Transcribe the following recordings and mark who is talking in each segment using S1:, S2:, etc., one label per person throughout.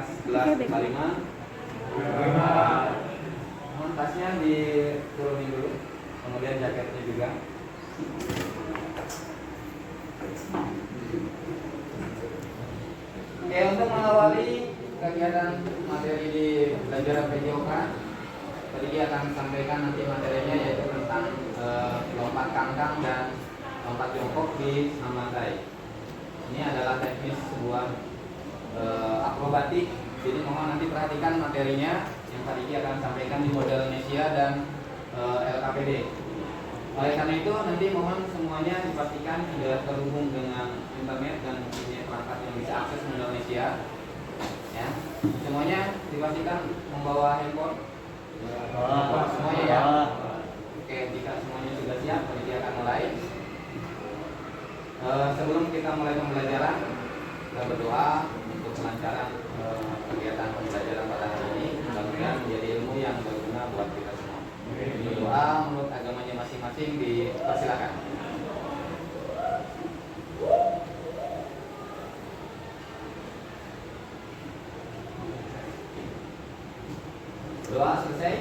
S1: kelas 11 45. Mohon tasnya diturunin dulu, kemudian jaketnya juga. Oke, untuk mengawali kegiatan materi di pelajaran PJOK, tadi dia akan sampaikan nanti materinya yaitu tentang lompat kangkang dan lompat jongkok di samantai. Ini adalah teknis sebuah akrobatik. Jadi mohon nanti perhatikan materinya yang tadi dia akan sampaikan di model Indonesia dan LKPD. Oleh karena itu nanti mohon semuanya dipastikan sudah terhubung dengan internet dan punya perangkat yang bisa akses model Indonesia. Ya, semuanya dipastikan membawa handphone. Semuanya ya. Oke, jika semuanya sudah siap, nanti akan mulai. Sebelum kita mulai pembelajaran, kita berdoa untuk kelancaran kegiatan pembelajaran pada hari ini. Mudah-mudahan menjadi ilmu yang berguna buat kita semua. Doa menurut agamanya masing-masing dipersilakan. Doa selesai.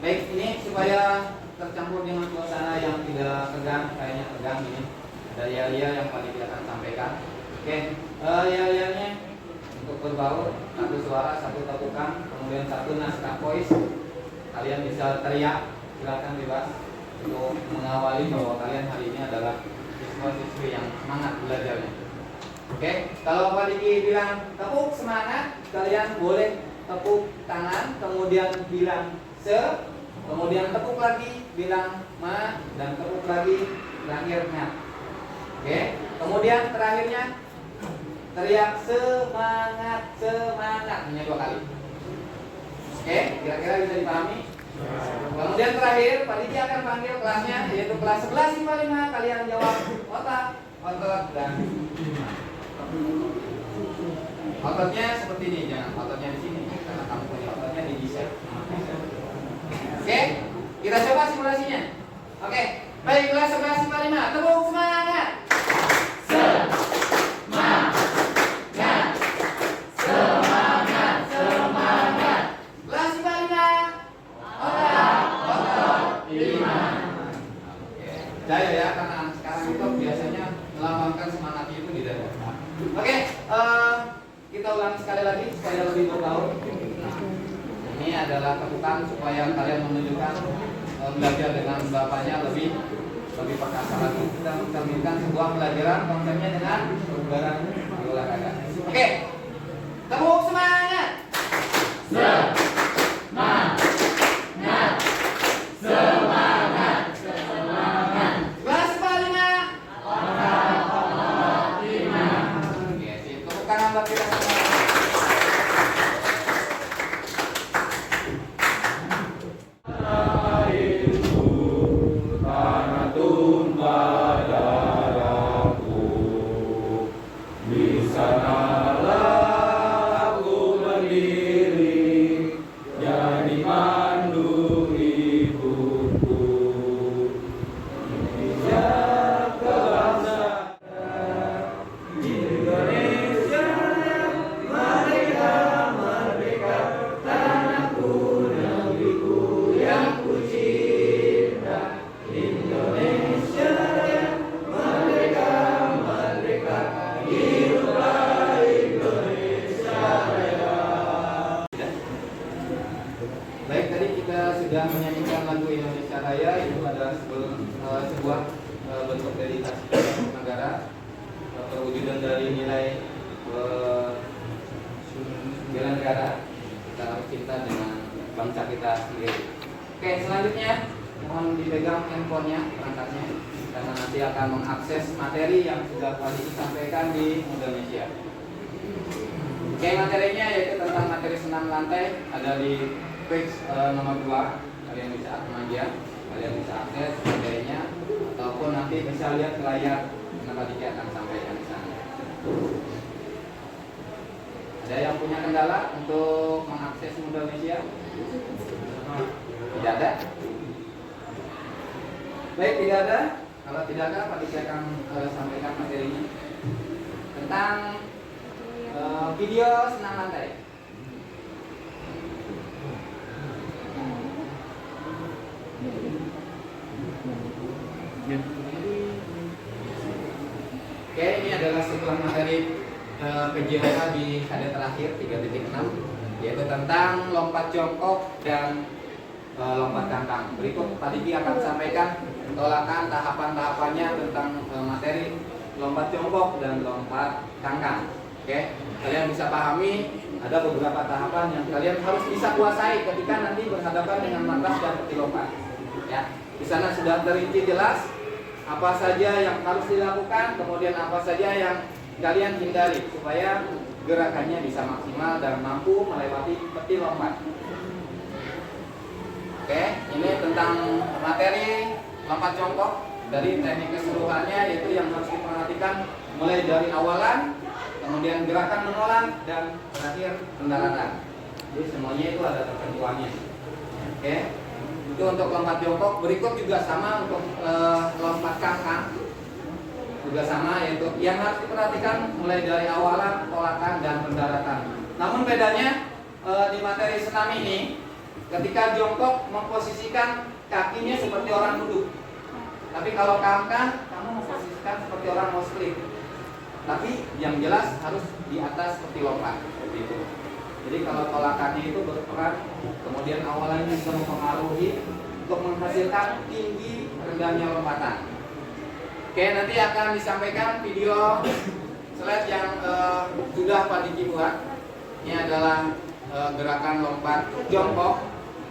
S1: Baik, ini supaya tercampur dengan suasana yang tidak tegang, kayaknya tegang ini. Ada ya yang paling kita akan sampaikan. Oke, ya-nya untuk berbaur, satu suara, satu tepukan, kemudian satu naskah voice. Kalian bisa teriak, silakan bebas untuk mengawali bahwa kalian hari ini adalah siswa-siswi yang semangat belajarnya. Oke, kalau Pak Diki bilang tepuk semangat, kalian boleh tepuk tangan, kemudian bilang se, kemudian tepuk lagi, bilang ma, dan tepuk lagi, terakhirnya. Oke, kemudian terakhirnya teriak semangat, semangat, hanya 2 kali. Oke, kira-kira bisa dipahami? Kemudian terakhir, Pak Diki akan panggil kelasnya, yaitu kelas 11 IPA 5. Kalian jawab otak, otot, dan ototnya seperti ini, jangan ototnya di sini, karena kamu punya ototnya di bicep. Oke, kita coba simulasinya. Oke, baik, kelas 11 IPA 5, tepuk semangat. Semangat, semangat, semangat. Kelas IPA 5, otot 5. Oke, jaya ya, karena sekarang itu biasanya melambangkan semangat itu di dada. Oke, kita ulangi sekali lagi supaya lebih berbaur. Ini adalah tepukan supaya kalian menunjukkan belajar dengan bapaknya lebih perkasa lagi. Kita mencerminkan sebuah pelajaran konsepnya dengan kebugaran di olahraga. Oke, tepuk semangat. Semangat, semangat, semangat. Kelas IPA 5, otot 5. Oke, sip. Tepuk tangan buat kita semua. Sudah menyanyikan lagu Indonesia Raya. Itu adalah sebuah bentuk dedikasi negara, perwujudan dari nilai bela negara. Kita harus cinta dengan bangsa kita sendiri. Oke, selanjutnya mohon dipegang handphonenya, perangkatnya, karena nanti akan mengakses materi yang sudah tadi disampaikan di Indonesia. Oke, materinya yaitu tentang materi senam lantai, ada di page nomor 2. Kalian bisa aja, kalian bisa akses materinya, ataupun nanti bisa lihat ke layar yang tadi akan sampaikan di sana. Ada yang punya kendala untuk mengakses modal Indonesia? Tidak ada? Baik, tidak ada. Kalau tidak ada, Pak Diki akan sampaikan materinya tentang video senam lantai. Oke, ini adalah sebuah materi PJLK di HD terakhir 3.6, yaitu tentang lompat jongkok dan lompat kangkang. Berikut Pak Diki akan sampaikan tolakan tahapan-tahapannya tentang materi lompat jongkok dan lompat kangkang. Oke, kalian bisa pahami ada beberapa tahapan yang kalian harus bisa kuasai ketika nanti berhadapan dengan matras dan peti lompat. Ya, di sana sudah terinci jelas apa saja yang harus dilakukan, kemudian apa saja yang kalian hindari supaya gerakannya bisa maksimal dan mampu melewati peti lompat. Oke, ini tentang materi lompat jongkok dari teknik keseluruhannya, yaitu yang harus diperhatikan mulai dari awalan, kemudian gerakan menolak, dan terakhir pendaratan. Jadi semuanya itu ada ketentuannya. Oke, itu untuk lompat jongkok. Berikut juga sama untuk lompat kangkang, juga sama, yaitu yang harus diperhatikan mulai dari awalan, tolakan, dan pendaratan. Namun bedanya di materi senam ini, ketika jongkok memposisikan kakinya seperti orang duduk. Tapi kalau kangkang, kamu memposisikan seperti orang mau split. Tapi yang jelas harus di atas seperti lompat, seperti itu. Jadi kalau tolakannya itu berperan, kemudian awalannya bisa mempengaruhi untuk menghasilkan tinggi rendahnya lompatan. Oke, nanti akan disampaikan video slide yang sudah Pak Diki buat. Ini adalah gerakan lompat jongkok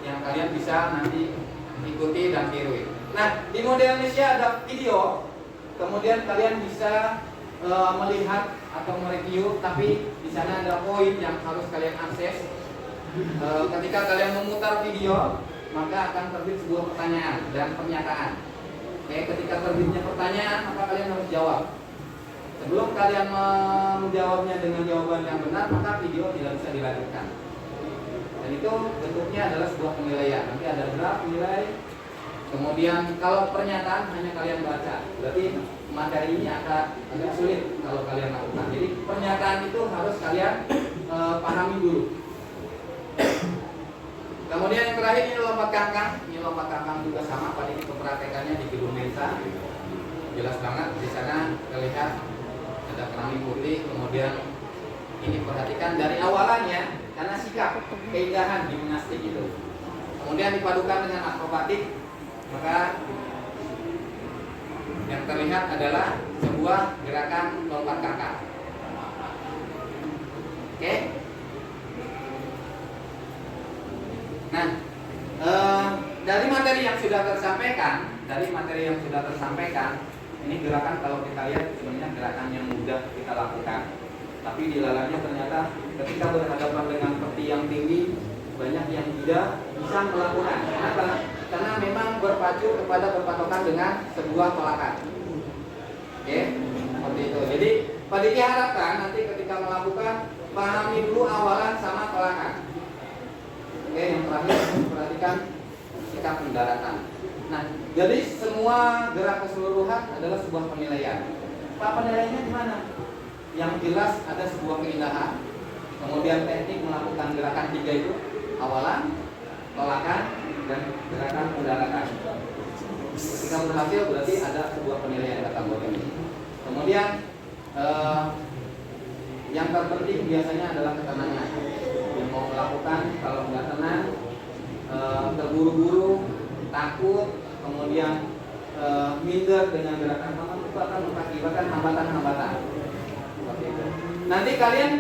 S1: yang kalian bisa nanti ikuti dan tiruin. Nah, di model Indonesia ada video, kemudian kalian bisa melihat atau mereview, tapi di sana ada poin yang harus kalian akses. Ketika kalian memutar video, maka akan terbit sebuah pertanyaan dan pernyataan. Oke, ketika terbitnya pertanyaan, maka kalian harus jawab. Sebelum kalian menjawabnya dengan jawaban yang benar, maka video tidak bisa dilanjutkan. Dan itu bentuknya adalah sebuah penilaian. Nanti ada graf nilai. Kemudian kalau pernyataan hanya kalian baca, berarti materi ini agak sulit kalau kalian lakukan. Jadi pernyataan itu harus kalian pahami dulu. Kemudian yang terakhir ini lompat kangkang. Ini lompat kangkang juga sama. Pada ini mempraktekannya di gedung Mensa. Jelas banget di sana terlihat ada keramik putih. Kemudian ini perhatikan dari awalannya, karena sikap keindahan gimnastik itu. Kemudian dipadukan dengan akrobatik, maka yang terlihat adalah sebuah gerakan lompat kangkang. Oke. Nah, dari materi yang sudah tersampaikan, ini gerakan kalau kita lihat sebenarnya gerakan yang mudah kita lakukan. Tapi di dalamnya ternyata ketika berhadapan dengan peti yang tinggi, banyak yang tidak bisa melakukan. Kenapa? Karena memang berpacu kepada berpatokan dengan sebuah tolakan. Oke, seperti itu. Jadi Pak Diki harapkan nanti ketika melakukan, pahami dulu awalan sama tolakan. Oke, yang terakhir perhatikan sikap pendaratan. Nah, jadi semua gerak keseluruhan adalah sebuah penilaian. Pak, penilaiannya di mana? Yang jelas ada sebuah keindahan. Kemudian teknik melakukan gerakan tiga itu, awalan, tolakan, dan gerakan pendaratan. Ketika berhasil berarti ada sebuah penilaian kategori ini. Kemudian yang terpenting biasanya adalah ketenangan. Yang mau melakukan kalau nggak tenang, terburu-buru, takut, kemudian minder dengan gerakan tangan, itu akan mengakibatkan hambatan-hambatan. Seperti itu. Nanti kalian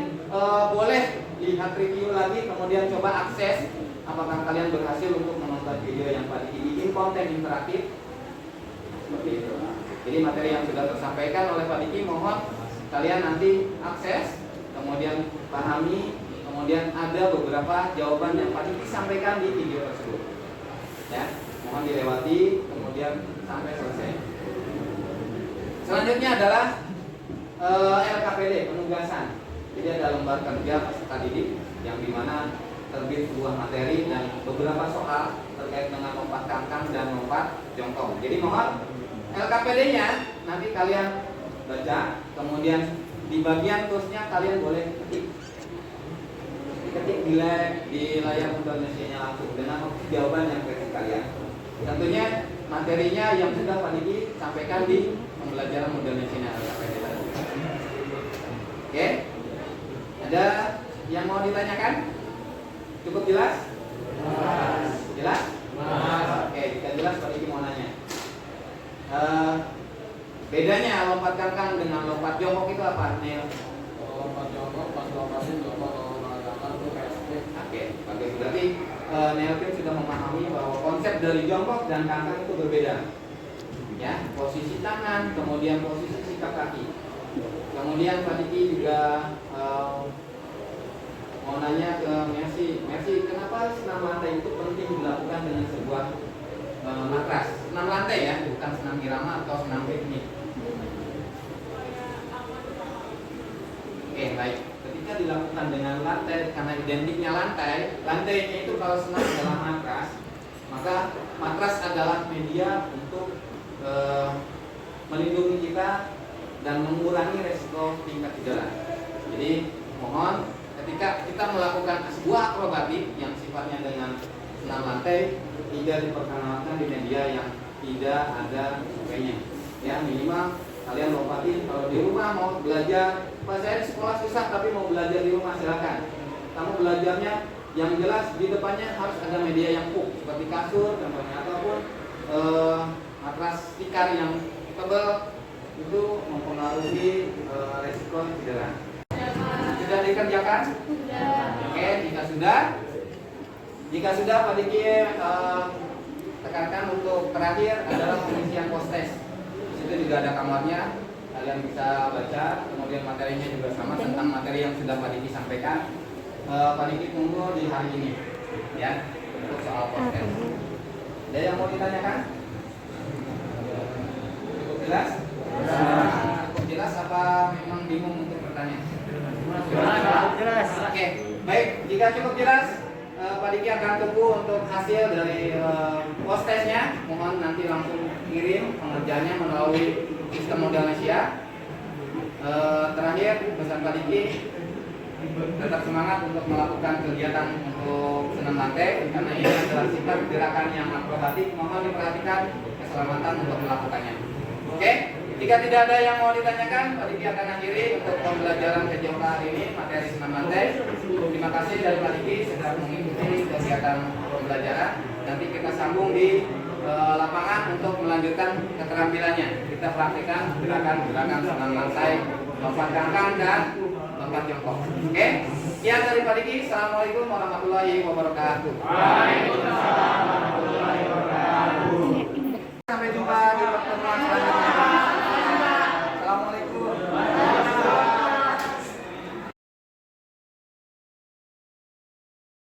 S1: boleh lihat review lagi, kemudian coba akses apakah kalian berhasil untuk menonton video yang Pak Diki bikin konten interaktif. Seperti itu. Jadi materi yang sudah tersampaikan oleh Pak Diki mohon kalian nanti akses, kemudian pahami, kemudian ada beberapa jawaban yang Pak Diki sampaikan di video tersebut. Ya, mohon dilewati kemudian sampai selesai. Selanjutnya adalah LKPD, penugasan. Jadi ada lembar kerja peserta didik yang dimana terbit sebuah materi dan beberapa soal terkait dengan lompat kangkang dan lompat jongkok. Jadi mohon LKPD-nya nanti kalian baca, kemudian di bagian tulisnya kalian boleh ketik ketik di layar Indonesia langsung dengan jawaban yang versi kalian. Tentunya materinya yang sudah Pak Diki sampaikan di pembelajaran Indonesia LKPD tadi. Oke, ada yang mau ditanyakan? Cukup jelas? Jelas? Oke, jika jelas Pak Diki mau nanya. Bedanya lompat kangkang dengan lompat jongkok itu apa, Neil?
S2: Lompat jongkok pas lompatin lompat mengatakan tuh kayak
S1: Oke, bagus. Berarti Neilkin sudah memahami bahwa konsep dari jongkok dan kangkang itu berbeda. Ya, posisi tangan, kemudian posisi sikap kaki. Kemudian Pak Diki juga mau nanya ke Mercy, kenapa senam lantai itu penting dilakukan dengan sebuah matras? Senam lantai ya, bukan senam irama atau senam teknik. Oke, baik. Ketika dilakukan dengan lantai, karena identiknya lantainya itu kalau senam dalam matras, maka matras adalah media untuk melindungi kita dan mengurangi resiko tingkat cedera. Jadi mohon ketika kita melakukan sebuah akrobatik yang sifatnya dengan senam lantai, tidak diperkenalkan di media yang tidak ada surveinya. Ya, minimal kalian lompatin. Kalau di rumah mau belajar, Pak saya di sekolah susah tapi mau belajar di rumah, silakan. Kamu belajarnya yang jelas di depannya harus ada media yang empuk seperti kasur contohnya, ataupun matras tikar yang tebal, itu mempengaruhi resiko cedera. Sudah dikerjakan?
S3: Sudah.
S1: Oke, jika sudah Pak Diki tekankan untuk terakhir adalah pengisian post test. Di situ juga ada kamarnya, kalian bisa baca. Kemudian materinya juga sama tentang materi yang sudah Pak Diki sampaikan. Pak Diki tunggu di hari ini, ya, untuk soal post test. Ada yang mau ditanyakan? Cukup jelas? Cukup jelas apa memang bingung untuk bertanya?
S2: jelas.
S1: Oke, baik. Jika cukup jelas, Pak Diki akan tunggu untuk hasil dari post testnya. Mohon nanti langsung kirim pengerjaannya melalui sistem Indonesia. Terakhir, pesan Pak Diki, tetap semangat untuk melakukan kegiatan untuk senam lantai karena ini adalah sifat gerakan yang akrobatik. Mohon diperhatikan keselamatan untuk melakukannya. Oke, jika tidak ada yang mau ditanyakan, Pak Diki akan akhiri untuk pembelajaran sejauh hari ini materi senam lantai. Terima kasih dari Pak Diki sudah mengikuti kegiatan pembelajaran. Nanti kita sambung di lapangan untuk melanjutkan keterampilannya. Kita praktikkan gerakan-gerakan senam lantai, lompat kangkang dan lompat jongkok. Oke, sekian dari Pak Diki. Assalamualaikum warahmatullahi wabarakatuh.
S2: Waalaikumsalam.